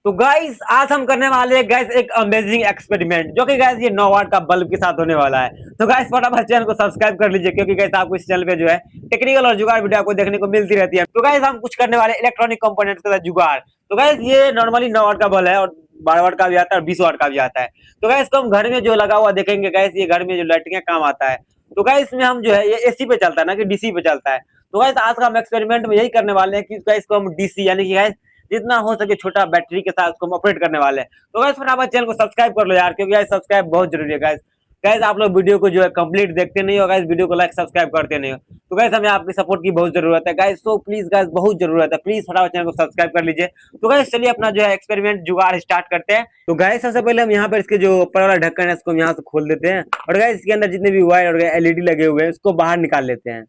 तो गाइस आज हम करने वाले हैं गाइस एक अमेजिंग एक्सपेरिमेंट, जो कि गाइस ये 9 वाट का बल्ब के साथ होने वाला है। तो गाइस फटाफट चैनल को सब्सक्राइब कर लीजिए, क्योंकि गाइस आपको इस चैनल पे जो है टेक्निकल और जुगाड़ वीडियो आपको देखने को मिलती रहती है। तो गाइस हम कुछ करने वाले इलेक्ट्रॉनिक कंपोनेंट्स के साथ जुगाड़। तो गाइस ये नॉर्मली 9 वाट का बल्ब है और 12 वाट का भी आता है और 20 वाट का भी आता है। तो गाइस इसको हम घर में जो लगा हुआ देखेंगे गाइस, ये घर में जो लाइटिंग काम आता है। तो गाइस इसमें हम जो है ये एसी पे चलता है ना कि डीसी पे चलता है। तो गाइस आज का हम एक्सपेरिमेंट में यही करने वाले हैं कि गाइस इसको हम डीसी यानी कि गाइस जितना हो सके छोटा बैटरी के साथ उसको हम ऑपरेट करने वाले हैं। तो गाइस फटाफट चैनल को सब्सक्राइब कर लो यार, क्योंकि गाइस सब्सक्राइब बहुत जरूरी है गाइस। गाइस आप लोग वीडियो को जो है कंप्लीट देखते नहीं हो गाइस, वीडियो को लाइक सब्सक्राइब करते नहीं हो। तो गाइस हमें आपकी सपोर्ट की बहुत जरूरत है गाइस, सो प्लीज गाइस बहुत जरूरत है, प्लीज फटाफट चैनल को सब्सक्राइब कर लीजिए। तो गाइस चलिए अपना जो है एक्सपेरिमेंट जुगाड़ स्टार्ट करते हैं। तो गाइस सबसे पहले हम यहाँ पर इसके जो ऊपर वाला ढक्कन है इसको हम यहाँ से खोल देते हैं, और गाइस इसके अंदर जितने भी वायर और एलईडी लगे हुए हैं उसको बाहर निकाल लेते हैं।